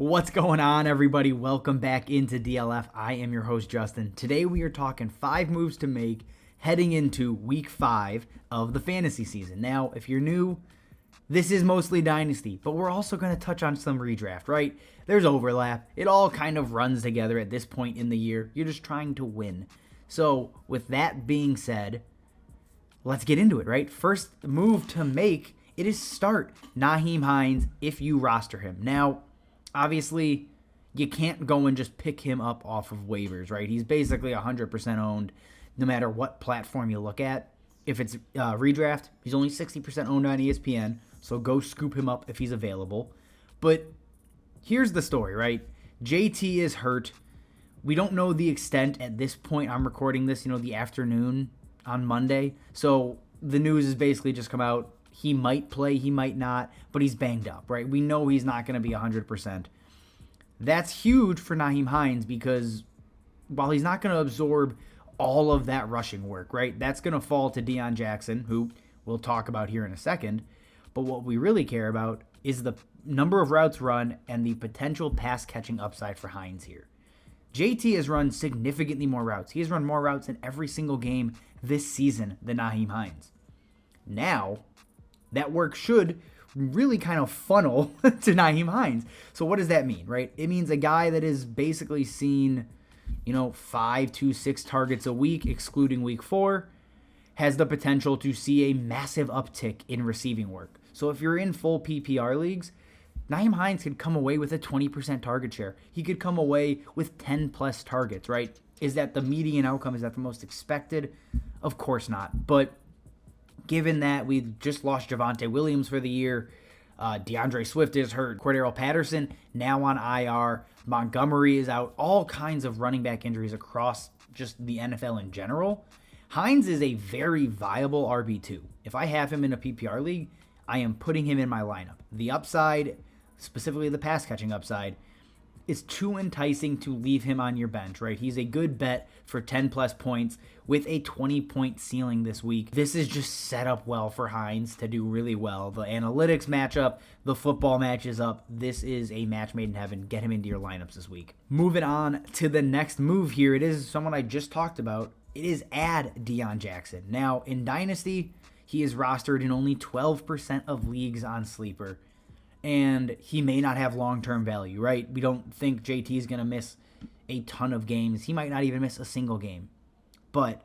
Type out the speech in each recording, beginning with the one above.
What's going on, everybody? Welcome back into DLF. I am your host, Justin. Today we are talking 5 moves to make heading into week 5 of the fantasy season. Now, if you're new, this is mostly Dynasty, but we're also going to touch on some redraft, right? There's overlap. It all kind of runs together at this point in the year. You're just trying to win. So, with that being said, let's get into it, right? First move to make, it is start Nyhiem Hines if you roster him. Now, obviously, you can't go and just pick him up off of waivers, right? He's basically 100% owned no matter what platform you look at. If it's redraft, he's only 60% owned on ESPN, so go scoop him up if he's available. But here's the story, right? JT is hurt. We don't know the extent at this point. I'm recording this, the afternoon on Monday. So the news has basically just come out. He might play, he might not, but he's banged up, right? We know he's not going to be 100%. That's huge for Nyhiem Hines because while he's not going to absorb all of that rushing work, right? That's going to fall to Deon Jackson, who we'll talk about here in a second. But what we really care about is the number of routes run and the potential pass catching upside for Hines here. JT has run significantly more routes. He has run more routes in every single game this season than Nyhiem Hines. Now, that work should really kind of funnel to Nyhiem Hines. So what does that mean, right? It means a guy that is basically seen, 5 to 6 targets a week, excluding week 4, has the potential to see a massive uptick in receiving work. So if you're in full PPR leagues, Nyhiem Hines could come away with a 20% target share. He could come away with 10 plus targets, right? Is that the median outcome? Is that the most expected? Of course not. But given that we just lost Javonte Williams for the year, DeAndre Swift is hurt, Cordero Patterson now on IR, Montgomery is out, all kinds of running back injuries across just the NFL in general. Hines is a very viable RB2. If I have him in a PPR league, I am putting him in my lineup. The upside, specifically the pass catching upside, is too enticing to leave him on your bench, right? He's a good bet for 10 plus points with a 20-point ceiling this week. This is just set up well for Hines to do really well. The analytics match up, the football matches up. This is a match made in heaven. Get him into your lineups this week. Moving on to the next move here. It is someone I just talked about. It is add Deon Jackson. Now, in Dynasty, he is rostered in only 12% of leagues on Sleeper. And he may not have long-term value, right? We don't think JT is going to miss a ton of games. He might not even miss a single game. But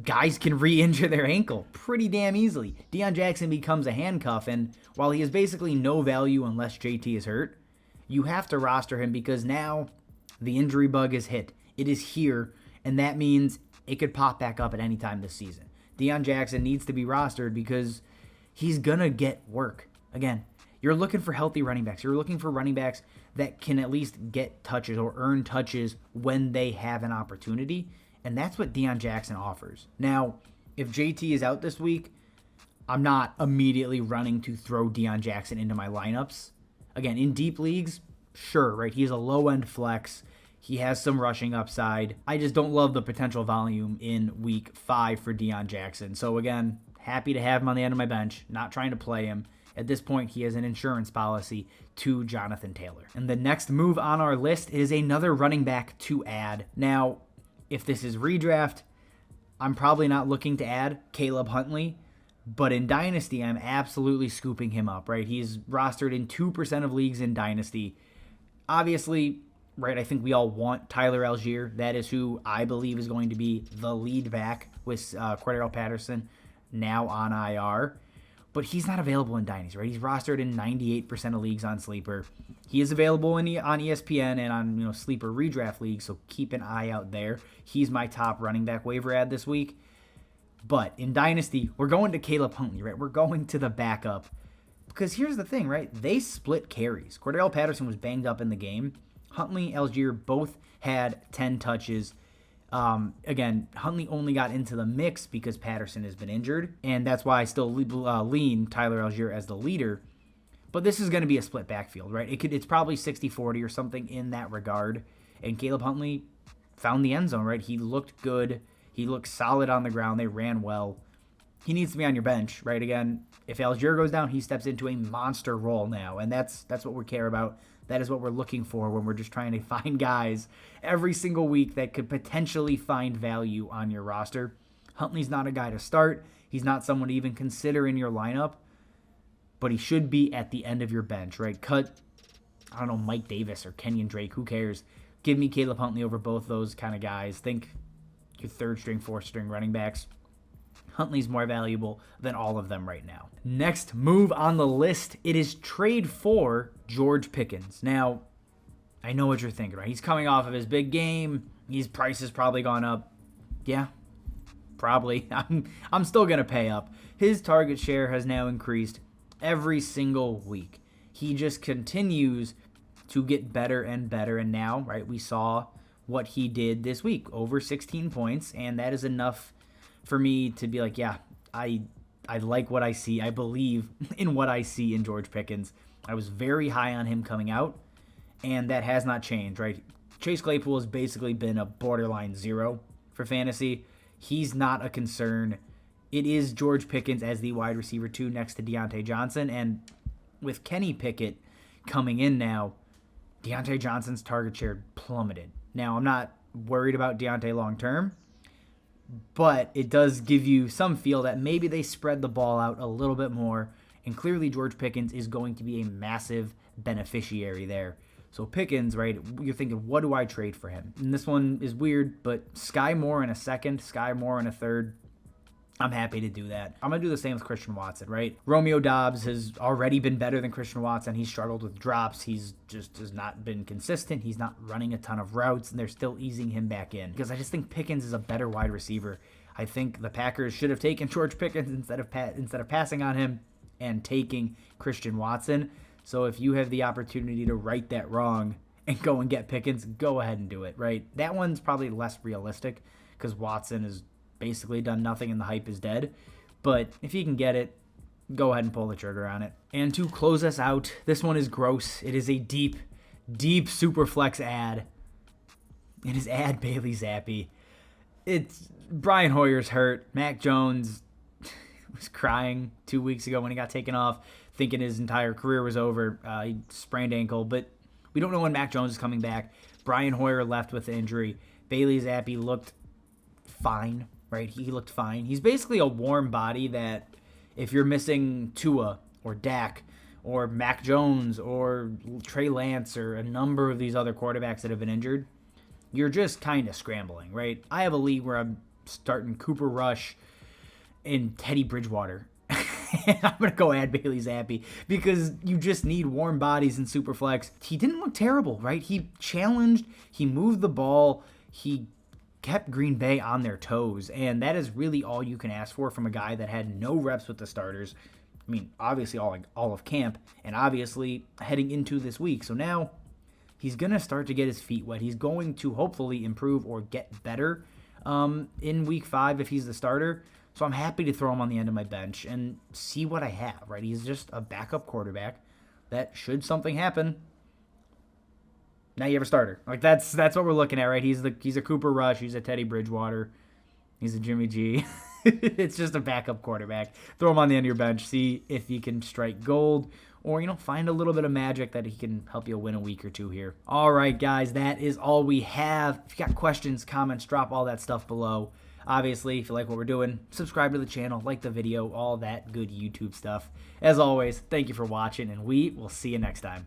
guys can re-injure their ankle pretty damn easily. Deon Jackson becomes a handcuff, and while he has basically no value unless JT is hurt, you have to roster him because now the injury bug is hit. It is here, and that means it could pop back up at any time this season. Deon Jackson needs to be rostered because he's going to get work. Again, you're looking for healthy running backs. You're looking for running backs that can at least get touches or earn touches when they have an opportunity, and that's what Deon Jackson offers. Now, if JT is out this week, I'm not immediately running to throw Deon Jackson into my lineups. Again, in deep leagues, sure, right? He's a low-end flex. He has some rushing upside. I just don't love the potential volume in week 5 for Deon Jackson. So again, happy to have him on the end of my bench, not trying to play him. At this point, he has an insurance policy to Jonathan Taylor. And the next move on our list is another running back to add. Now, if this is redraft, I'm probably not looking to add Caleb Huntley, but in Dynasty, I'm absolutely scooping him up, right? He's rostered in 2% of leagues in Dynasty. Obviously, right, I think we all want Tyler Allgeier. That is who I believe is going to be the lead back with Cordero Patterson now on IR. But he's not available in Dynasty, right? He's rostered in 98% of leagues on Sleeper. He is available on ESPN and on Sleeper redraft leagues, so keep an eye out there. He's my top running back waiver ad this week. But in Dynasty, we're going to Caleb Huntley, right? We're going to the backup. Because here's the thing, right? They split carries. Cordero Patterson was banged up in the game. Huntley, Allgeier both had 10 touches. Again, Huntley only got into the mix because Patterson has been injured, and that's why I still lean Tyler Allgeier as the leader. But this is going to be a split backfield, right? It's probably 60-40 or something in that regard. And Caleb Huntley found the end zone, right? He looked good. He looked solid on the ground. They ran well. He needs to be on your bench, right? Again, if Allgeier goes down, he steps into a monster role now, and that's what we care about. That is what we're looking for when we're just trying to find guys every single week that could potentially find value on your roster. Huntley's not a guy to start. He's not someone to even consider in your lineup, but he should be at the end of your bench, right? Cut, I don't know, Mike Davis or Kenyon Drake. Who cares? Give me Caleb Huntley over both those kind of guys. Think your third string, fourth string running backs. Huntley's more valuable than all of them right now. Next move on the list, it is trade for George Pickens. Now, I know what you're thinking, right? He's coming off of his big game. His price has probably gone up. Yeah, probably. I'm still going to pay up. His target share has now increased every single week. He just continues to get better and better. And now, right, we saw what he did this week, over 16 points, and that is enough for me to be like, yeah, I like what I see. I believe in what I see in George Pickens. I was very high on him coming out, and that has not changed, right? Chase Claypool has basically been a borderline 0 for fantasy. He's not a concern. It is George Pickens as the wide receiver 2 next to Deon Jackson, and with Kenny Pickett coming in now, Deon Jackson's target share plummeted. Now, I'm not worried about Deontay long term, but it does give you some feel that maybe they spread the ball out a little bit more, and clearly George Pickens is going to be a massive beneficiary there. So Pickens, right, you're thinking, what do I trade for him? And this one is weird, but Sky Moore in a second, Sky Moore in a third, I'm happy to do that. I'm going to do the same with Christian Watson, right? Romeo Doubs has already been better than Christian Watson. He's struggled with drops. He's just has not been consistent. He's not running a ton of routes, and they're still easing him back in because I just think Pickens is a better wide receiver. I think the Packers should have taken George Pickens instead of passing on him and taking Christian Watson. So if you have the opportunity to right that wrong and go and get Pickens, go ahead and do it, right? That one's probably less realistic because Watson has basically done nothing and the hype is dead. But if you can get it, go ahead and pull the trigger on it. And to close us out, this one is gross. It is a deep, deep super flex ad. It is ad Bailey Zappi. It's Brian Hoyer's hurt. Mac Jones was crying 2 weeks ago when he got taken off, thinking his entire career was over. He sprained ankle, but we don't know when Mac Jones is coming back. Brian Hoyer left with the injury. Bailey Zappi looked fine, right? He looked fine. He's basically a warm body that if you're missing Tua or Dak or Mac Jones or Trey Lance or a number of these other quarterbacks that have been injured, you're just kind of scrambling, right? I have a league where I'm starting Cooper Rush and Teddy Bridgewater. And I'm going to go add Bailey Zappi because you just need warm bodies in Superflex. He didn't look terrible, right? He challenged, he moved the ball, he kept Green Bay on their toes, and that is really all you can ask for from a guy that had no reps with the starters. I mean, obviously all of camp, and obviously heading into this week. So now he's going to start to get his feet wet. He's going to hopefully improve or get better in week 5 if he's the starter. So I'm happy to throw him on the end of my bench and see what I have, right? He's just a backup quarterback that should something happen, now you have a starter. Like that's what we're looking at, right? He's a Cooper Rush, he's a Teddy Bridgewater, he's a Jimmy G. It's just a backup quarterback. Throw him on the end of your bench, see if he can strike gold, or find a little bit of magic that he can help you win a week or two here. All right, guys, that is all we have. If you got questions, comments, drop all that stuff below. Obviously, if you like what we're doing, subscribe to the channel, like the video, all that good YouTube stuff. As always, thank you for watching, and we will see you next time.